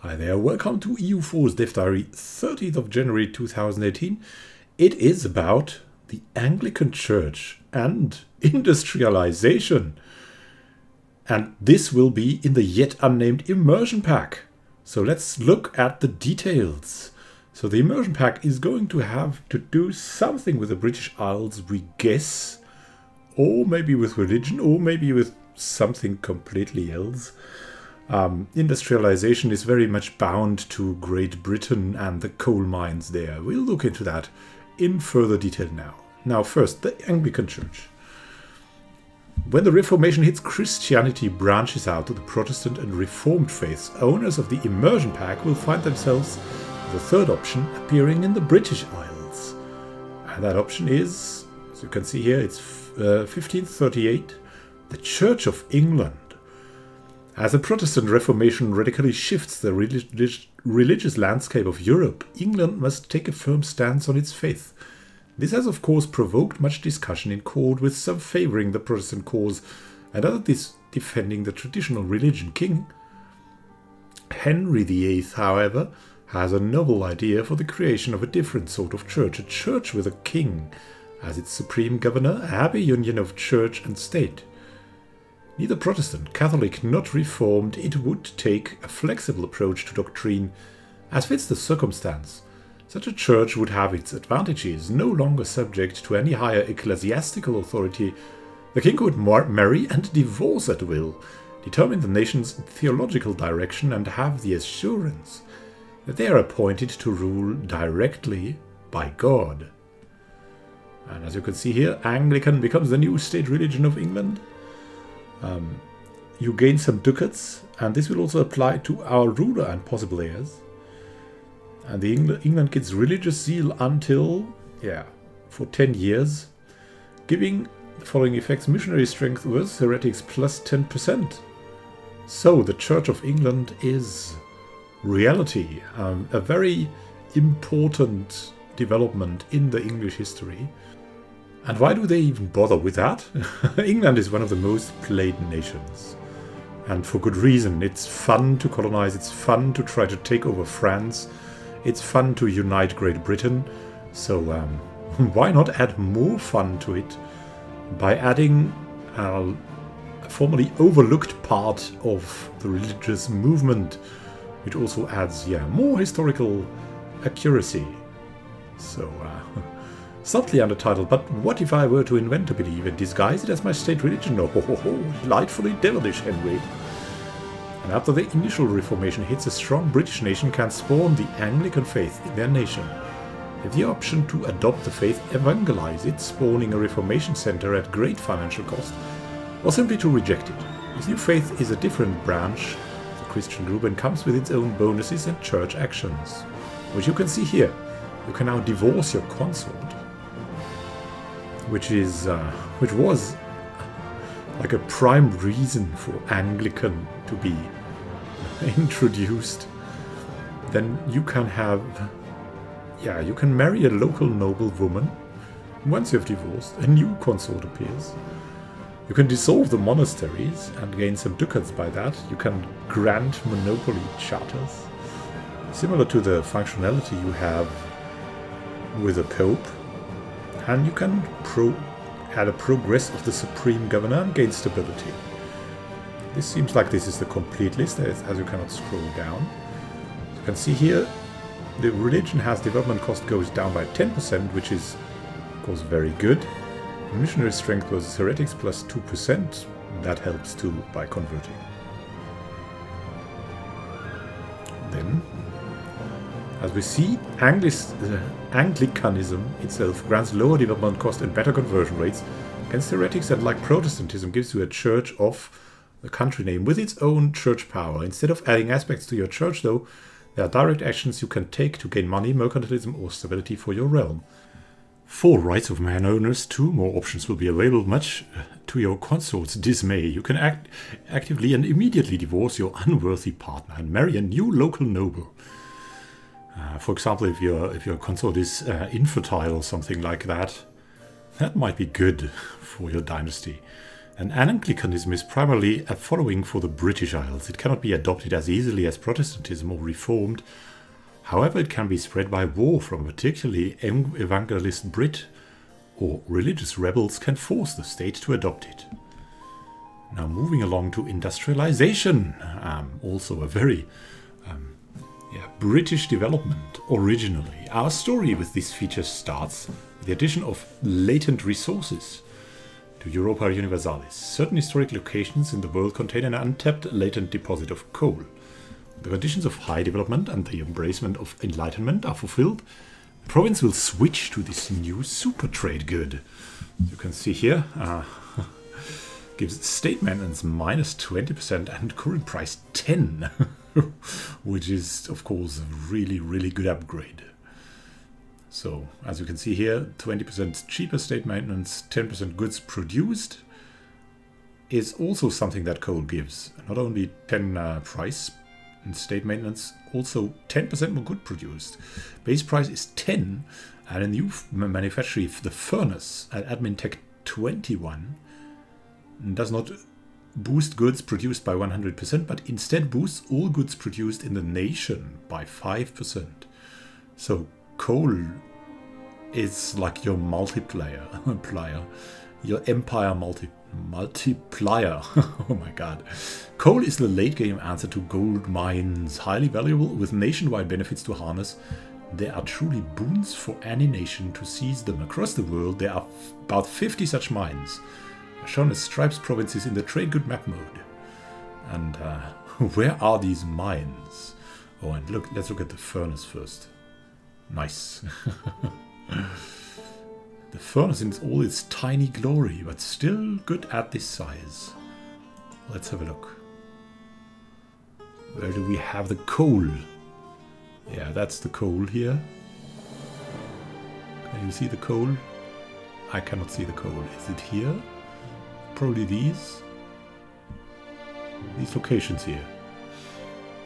Hi there, welcome to EU4's Dev Diary, 30th of January 2018. It is about the Anglican Church and industrialization. And this will be in the yet unnamed Immersion Pack. So let's look at the details. So the Immersion Pack is going to have to do something with the British Isles, we guess. Or maybe with religion, or maybe with something completely else. Industrialization is very much bound to Great Britain and the coal mines there. We'll look into that in further detail now. Now first, the Anglican Church. When the Reformation hits, Christianity branches out to the Protestant and Reformed faiths. Owners of the Immersion Pack will find themselves with a third option appearing in the British Isles. And that option is, as you can see here, it's 1538, the Church of England. As the Protestant Reformation radically shifts the religious landscape of Europe, England must take a firm stance on its faith. This has of course provoked much discussion in court, with some favouring the Protestant cause and others defending the traditional religion. King Henry VIII, however, has a novel idea for the creation of a different sort of church, a church with a king as its supreme governor, a happy union of church and state. Neither Protestant, Catholic, not Reformed, it would take a flexible approach to doctrine as fits the circumstance. Such a church would have its advantages, no longer subject to any higher ecclesiastical authority. The king could marry and divorce at will, determine the nation's theological direction, and have the assurance that they are appointed to rule directly by God. And as you can see here, Anglican becomes the new state religion of England. You gain some ducats, and this will also apply to our ruler and possible heirs. And the England gets religious zeal until, for 10 years, giving the following effects: missionary strength versus heretics plus 10%. So the Church of England is reality, a very important development in the English history. And why do they even bother with that? England is one of the most played nations. And for good reason. It's fun to colonize, it's fun to try to take over France, it's fun to unite Great Britain. So why not add more fun to it by adding a formerly overlooked part of the religious movement, which also adds more historical accuracy. So subtly undertitled, but what if I were to invent a belief and disguise it as my state religion? Oh, delightfully devilish, Henry. And after the initial Reformation hits, a strong British nation can spawn the Anglican faith in their nation. If the option to adopt the faith, evangelize it, spawning a Reformation centre at great financial cost, or simply to reject it. This new faith is a different branch of the Christian group and comes with its own bonuses and church actions, which you can see here. You can now divorce your consort, which was like a prime reason for Anglican to be introduced. Then you can have, you can marry a local noble woman. Once you have divorced, a new consort appears. You can dissolve the monasteries and gain some ducats by that. You can grant monopoly charters, similar to the functionality you have with a pope. And you can add a progress of the supreme governor and gain stability. This seems like this is the complete list, as you cannot scroll down. As you can see here, the religion has development cost goes down by 10%, which is, of course, very good. Missionary strength versus heretics plus 2%. That helps too by converting. Then, as we see, Anglicanism itself grants lower development cost and better conversion rates against heretics, and like Protestantism gives you a church of the country name with its own church power. Instead of adding aspects to your church, though, there are direct actions you can take to gain money, mercantilism, or stability for your realm. For rights of man owners, 2 more options will be available, much to your consort's dismay. You can actively and immediately divorce your unworthy partner and marry a new local noble. For example, if your consort is infertile or something like that, that might be good for your dynasty. And Anglicanism is primarily a following for the British Isles. It cannot be adopted as easily as Protestantism or Reformed. However, it can be spread by war from a particularly evangelist Brit, or religious rebels can force the state to adopt it. Now moving along to industrialization, also a very British development originally. Our story with this feature starts with the addition of latent resources to Europa Universalis. Certain historic locations in the world contain an untapped latent deposit of coal. The conditions of high development and the embracement of enlightenment are fulfilled. The province will switch to this new super trade good. You can see here, gives state maintenance minus 20% and current price 10, which is of course a really good upgrade. So as you can see here, 20% cheaper state maintenance, 10% goods produced is also something that coal gives. Not only 10 price in state maintenance, also 10% more good produced. Base price is 10, and a new manufactory, the furnace at Admin Tech 21, does not boost goods produced by 100%, but instead boosts all goods produced in the nation by 5%. So coal is like your multiplier, your empire multiplier. Oh my god. Coal is the late game answer to gold mines, highly valuable with nationwide benefits to harness. There are truly boons for any nation to seize them. Across the world there are about 50 such mines, shown as stripes provinces in the trade good map mode. And where are these mines? Oh, and look, let's look at the furnace first. Nice. The furnace in all its tiny glory, but still good at this size. Let's have a look. Where do we have the coal? Yeah, that's the coal here. Can you see the coal? I cannot see the coal. Is it here? Probably these locations here.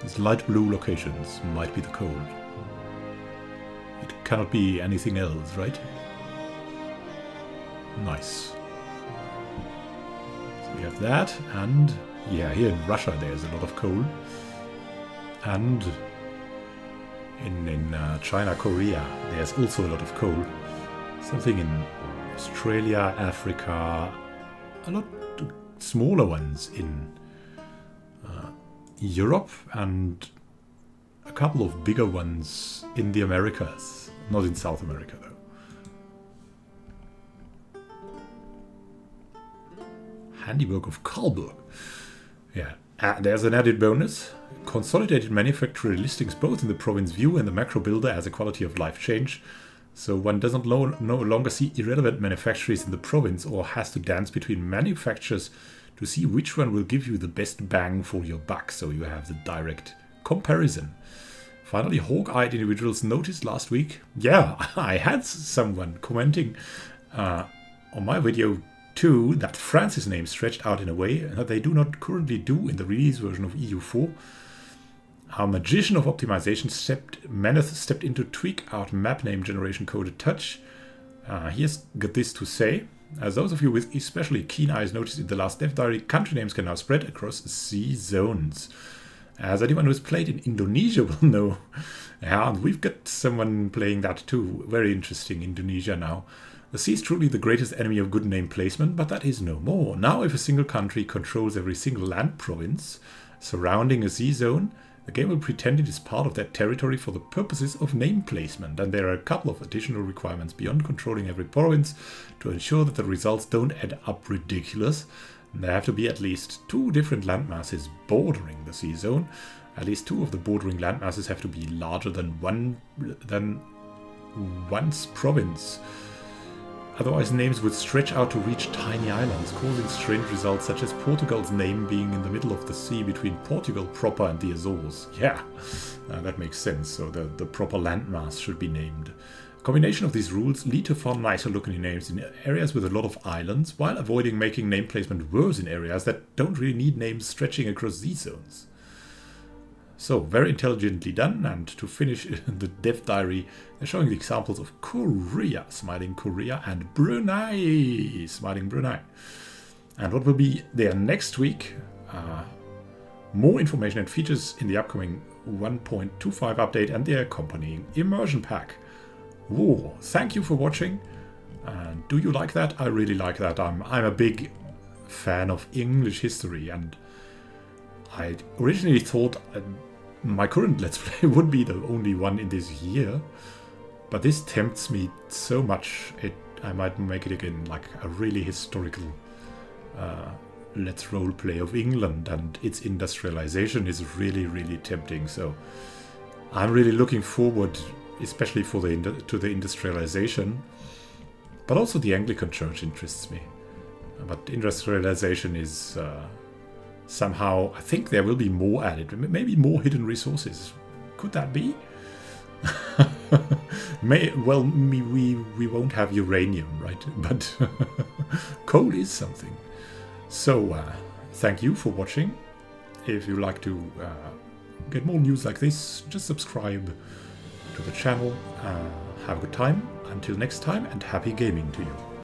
These light blue locations might be the coal. It cannot be anything else, right? Nice. So we have that, and yeah, here in Russia there's a lot of coal. And in China, Korea, there's also a lot of coal. Something in Australia, Africa, a lot smaller ones in Europe, and a couple of bigger ones in the Americas. Not in South America though. Handiwork of Karlburg. Yeah, there's an added bonus. Consolidated manufacturer listings both in the province view and the macro builder as a quality of life change. So one doesn't no longer see irrelevant manufacturers in the province or has to dance between manufacturers to see which one will give you the best bang for your buck. So you have the direct comparison. Finally, hawk-eyed individuals noticed last week. Yeah, I had someone commenting on my video too that France's name stretched out in a way that they do not currently do in the release version of EU4. Our magician of optimization stepped in to tweak out map name generation code a touch. He has got this to say. As those of you with especially keen eyes noticed in the last dev diary, country names can now spread across sea zones. As anyone who's played in Indonesia will know. Yeah, and we've got someone playing that too. Very interesting, Indonesia now. The sea is truly the greatest enemy of good name placement, but that is no more. Now if a single country controls every single land province surrounding a sea zone, the game will pretend it is part of that territory for the purposes of name placement, and there are a couple of additional requirements beyond controlling every province to ensure that the results don't add up ridiculous. There have to be at least 2 different landmasses bordering the sea zone. At least 2 of the bordering landmasses have to be larger than one's province. Otherwise, names would stretch out to reach tiny islands, causing strange results such as Portugal's name being in the middle of the sea between Portugal proper and the Azores. Yeah, that makes sense. So the proper landmass should be named. A combination of these rules lead to far nicer looking names in areas with a lot of islands, while avoiding making name placement worse in areas that don't really need names stretching across these zones. So, very intelligently done, and to finish the dev diary, they're showing the examples of Korea, smiling Korea, and Brunei, smiling Brunei. And what will be there next week? More information and features in the upcoming 1.25 update and the accompanying immersion pack. Whoa, thank you for watching. Do you like that? I really like that. I'm a big fan of English history, and I originally thought my current Let's Play would be the only one in this year, but this tempts me so much. I might make it again like a really historical Let's Roleplay of England, and its industrialization is really, really tempting. So I'm really looking forward, especially for to the industrialization, but also the Anglican Church interests me. But industrialization is somehow, I think there will be more added, maybe more hidden resources. Could that be? Well, we won't have uranium, right? But coal is something. So, thank you for watching. If you like to get more news like this, just subscribe to the channel. Have a good time. Until next time, and happy gaming to you.